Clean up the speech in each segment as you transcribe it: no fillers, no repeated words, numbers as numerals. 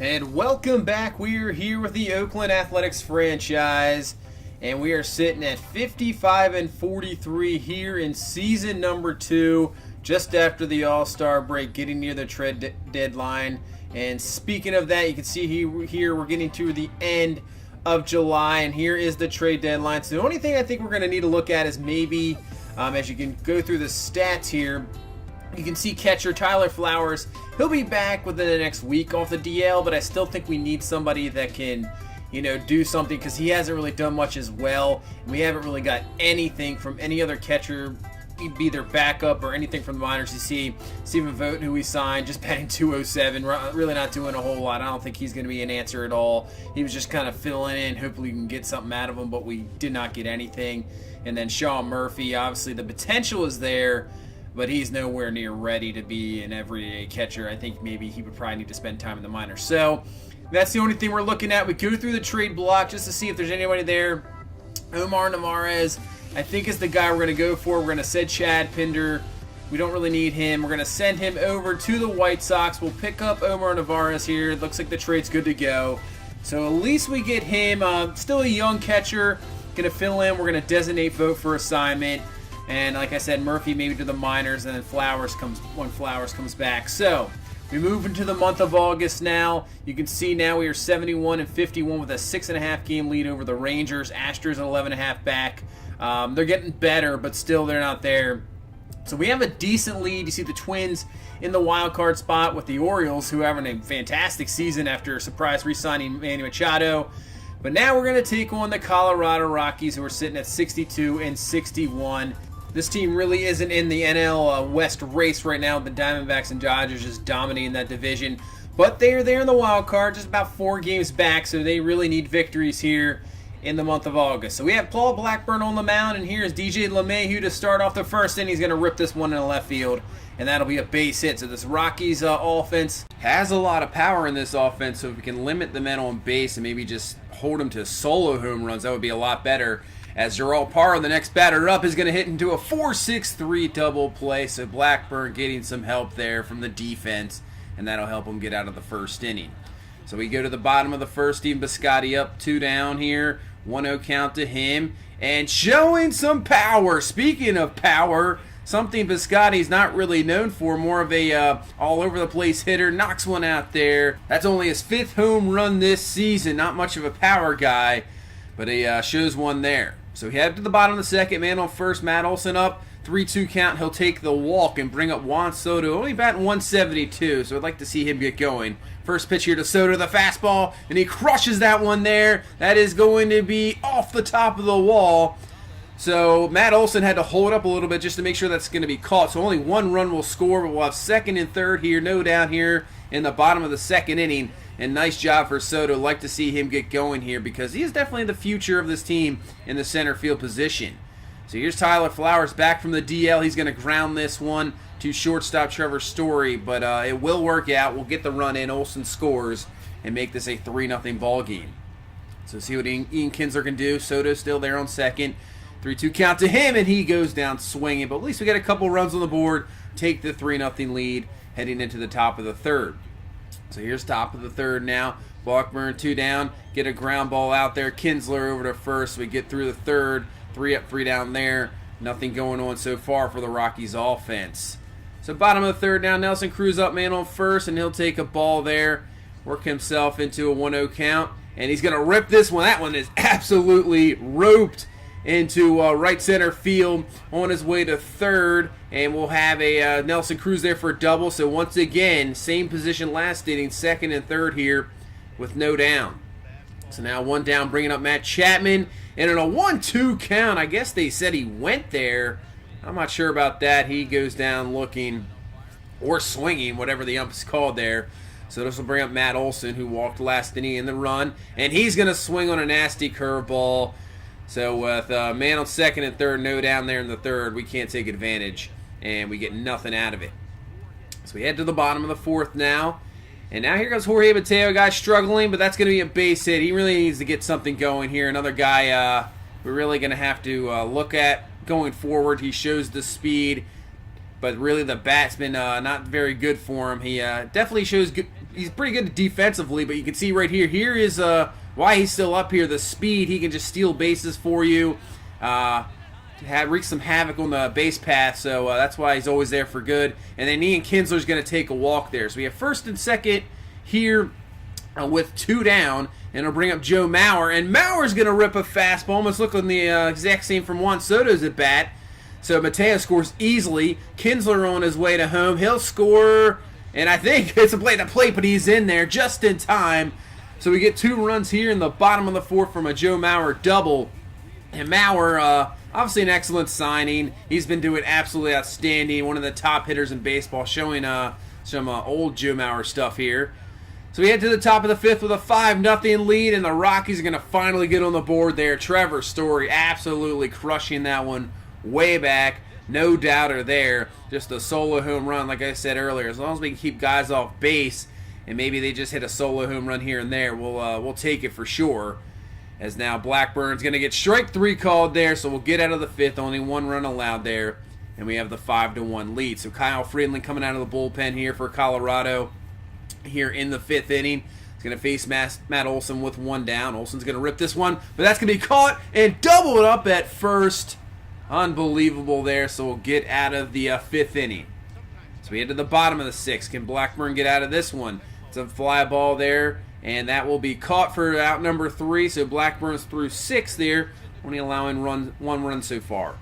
And welcome back. We are here with the Oakland Athletics franchise, and we are sitting at 55-43 here in season number 2, just after the All-Star break, getting near the trade deadline. And speaking of that, you can see here we're getting to the end of July, and here is the trade deadline. So the only thing I think we're going to need to look at is maybe, as you can go through the stats here, you can see catcher Tyler Flowers. He'll be back within the next week off the DL, but I still think we need somebody that can, do something, because he hasn't really done much as well. We haven't really got anything from any other catcher, be their backup or anything from the minors. You see Stephen Vogt, who we signed, just batting .207, really not doing a whole lot. I don't think he's going to be an answer at all. He was just kind of filling in. Hopefully we can get something out of him, but we did not get anything. And then Sean Murphy, obviously the potential is there, but he's nowhere near ready to be an everyday catcher. I think maybe he would probably need to spend time in the minors. So that's the only thing we're looking at. We go through the trade block just to see if there's anybody there. Omar Narvaez, I think, is the guy we're going to go for. We're going to send Chad Pinder. We don't really need him. We're going to send him over to the White Sox. We'll pick up Omar Narvaez here. It looks like the trade's good to go. So at least we get him. Still a young catcher. Going to fill in. We're going to designate Vogt for assignment. And like I said, Murphy maybe to the minors, and then Flowers comes back. So we move into the month of August now. You can see now we are 71-51 with a 6.5 game lead over the Rangers. Astros at 11.5 back. They're getting better, but still they're not there. So we have a decent lead. You see the Twins in the wild card spot with the Orioles, who are having a fantastic season after surprise re-signing Manny Machado. But now we're going to take on the Colorado Rockies, who are sitting at 62-61. This team really isn't in the NL West race right now. The Diamondbacks and Dodgers just dominating that division. But they are there in the wild card, just about 4 games back, so they really need victories here in the month of August. So we have Paul Blackburn on the mound, and here's DJ LeMahieu to start off the first inning. He's going to rip this one in the left field, and that'll be a base hit. So this Rockies offense has a lot of power in this offense, so if we can limit the men on base and maybe just hold them to solo home runs, that would be a lot better. As Gerald Parra, the next batter up, is going to hit into a 4-6-3 double play. So Blackburn getting some help there from the defense, and that'll help him get out of the first inning. So we go to the bottom of the first. Stephen Piscotty up, 2 down here. 1-0 count to him, and showing some power. Speaking of power, something Piscotty's not really known for, more of a all-over-the-place hitter. Knocks one out there. That's only his 5th home run this season. Not much of a power guy, but he shows one there. So we head to the bottom of the second. Man on first, Matt Olson up. 3-2 count. He'll take the walk and bring up Juan Soto. Only batting 172, so I'd like to see him get going. First pitch here to Soto, the fastball, and he crushes that one there. That is going to be off the top of the wall. So Matt Olson had to hold up a little bit just to make sure that's going to be caught. So only 1 run will score, but we'll have second and third here, no down here in the bottom of the second inning. And nice job for Soto. Like to see him get going here, because he is definitely the future of this team in the center field position. So here's Tyler Flowers back from the DL. He's going to ground this one to shortstop Trevor Story, but it will work out. We'll get the run in. Olson scores and make this a 3-0 ball game. So see what Ian Kinsler can do. Soto's still there on second. 3-2 count to him, and he goes down swinging. But at least we got a couple runs on the board. Take the 3-0 lead heading into the top of the third. So here's top of the third now. Blackburn 2 down. Get a ground ball out there. Kinsler over to first. We get through the third. 3 up, 3 down there. Nothing going on so far for the Rockies offense. So bottom of the third now. Nelson Cruz up, man on first, and he'll take a ball there. Work himself into a 1-0 count. And he's going to rip this one. That one is absolutely roped into right center field on his way to third. And we'll have a Nelson Cruz there for a double. So once again, same position last inning, second and third here with no down. So now 1 down, bringing up Matt Chapman. And in a 1-2 count, I guess they said he went there. I'm not sure about that. He goes down looking or swinging, whatever the ump's called there. So this will bring up Matt Olson, who walked last inning in the run. And he's going to swing on a nasty curveball. So with man on second and third, no down there in the third, we can't take advantage. And we get nothing out of it. So we head to the bottom of the fourth now. And now here goes Jorge Mateo, guy struggling, but that's going to be a base hit. He really needs to get something going here. Another guy we're really going to have to look at going forward. He shows the speed, but really the bat's been not very good for him. He definitely shows good, he's pretty good defensively, but you can see right here, here is why he's still up here. The speed, he can just steal bases for you, wreak some havoc on the base path, so that's why he's always there for good. And then Ian Kinsler's going to take a walk there. So we have first and second here with 2 down, and it'll bring up Joe Mauer, and Mauer's going to rip a fastball, almost looking the exact same from Juan Soto's at bat. So Mateo scores easily. Kinsler on his way to home. He'll score, and I think it's a play to plate, but he's in there just in time. So we get 2 runs here in the bottom of the 4th from a Joe Mauer double. And Mauer, obviously an excellent signing. He's been doing absolutely outstanding. One of the top hitters in baseball, showing some old Joe Mauer stuff here. So we head to the top of the 5th with a 5-0 lead, and the Rockies are going to finally get on the board there. Trevor Story absolutely crushing that one way back. No doubter there. Just a solo home run, like I said earlier. As long as we can keep guys off base, and maybe they just hit a solo home run here and there, we'll take it for sure. As now Blackburn's going to get strike 3 called there, so we'll get out of the 5th. Only 1 run allowed there, and we have the 5-1 lead. So Kyle Friedland coming out of the bullpen here for Colorado here in the 5th inning. He's going to face Matt Olson with 1 down. Olson's going to rip this one, but that's going to be caught and double it up at first. Unbelievable there, so we'll get out of the 5th inning. So we head to the bottom of the 6th. Can Blackburn get out of this one? It's a fly ball there, and that will be caught for out number 3. So Blackburn's through 6 there, only allowing 1 run so far.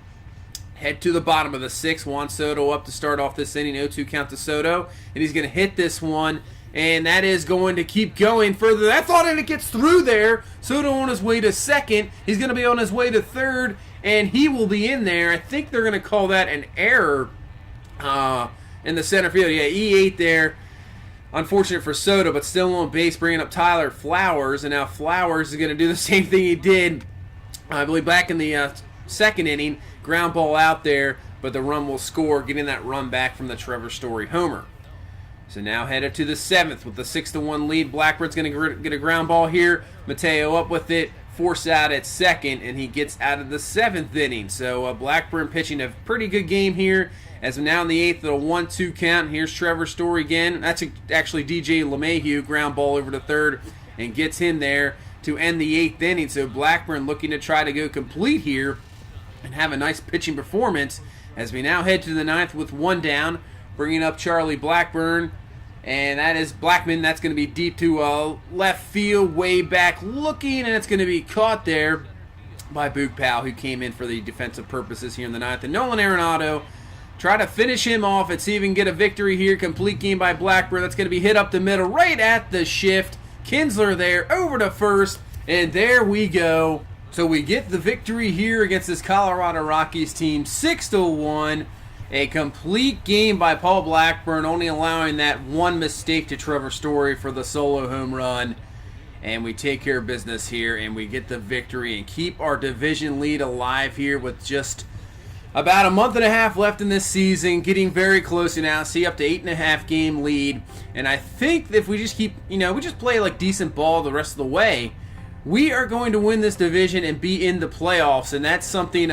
Head to the bottom of the 6th. Juan Soto up to start off this inning. 0-2 count to Soto, and he's going to hit this one. And that is going to keep going further. That's all, and it gets through there. Soto on his way to 2nd. He's going to be on his way to 3rd, and he will be in there. I think they're going to call that an error in the center field. Yeah, E8 there. Unfortunate for Soto, but still on base, bringing up Tyler Flowers. And now Flowers is going to do the same thing he did, I believe, back in the 2nd inning. Ground ball out there, but the run will score, getting that run back from the Trevor Story homer. So now headed to the 7th with the 6-1 lead. Blackbird's going to get a ground ball here. Mateo up with it, force out at 2nd, and he gets out of the 7th inning. So Blackburn pitching a pretty good game here. As we're now in the 8th, a 1-2 count. Here's Trevor Story again. That's actually DJ LeMahieu, ground ball over to 3rd, and gets him there to end the 8th inning. So Blackburn looking to try to go complete here and have a nice pitching performance. As we now head to the 9th with 1 down, bringing up Charlie Blackburn. And that is Blackman. That's going to be deep to left field, way back looking, and it's going to be caught there by Boog Powell, who came in for the defensive purposes here in the 9th. And Nolan Arenado try to finish him off and see if he can get a victory here. Complete game by Blackburn. That's going to be hit up the middle, right at the shift. Kinsler there, over to 1st, and there we go. So we get the victory here against this Colorado Rockies team, 6-1. A complete game by Paul Blackburn, only allowing that 1 mistake to Trevor Story for the solo home run. And we take care of business here, and we get the victory and keep our division lead alive here with just about a month and a half left in this season, getting very close now. See, up to 8.5 game lead. And I think if we just keep, we just play like decent ball the rest of the way, we are going to win this division and be in the playoffs. And that's something,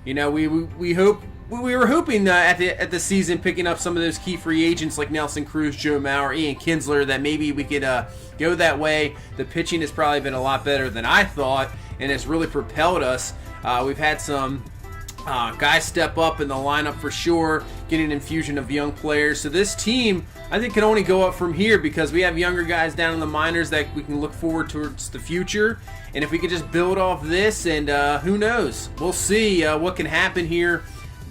we hope. We were hoping at the season, picking up some of those key free agents like Nelson Cruz, Joe Mauer, Ian Kinsler, that maybe we could go that way. The pitching has probably been a lot better than I thought, and it's really propelled us. We've had some guys step up in the lineup for sure, getting an infusion of young players. So this team, I think, can only go up from here because we have younger guys down in the minors that we can look forward towards the future. And if we could just build off this, and who knows, we'll see what can happen here.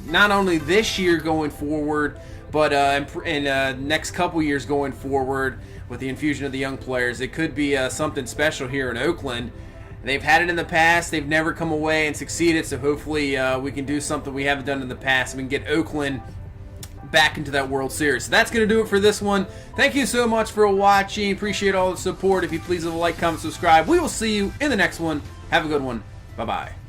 Not only this year going forward, but in next couple years going forward with the infusion of the young players. It could be something special here in Oakland. They've had it in the past. They've never come away and succeeded, so hopefully we can do something we haven't done in the past. We can get Oakland back into that World Series. So that's going to do it for this one. Thank you so much for watching. Appreciate all the support. If you please leave a like, comment, subscribe. We will see you in the next one. Have a good one. Bye-bye.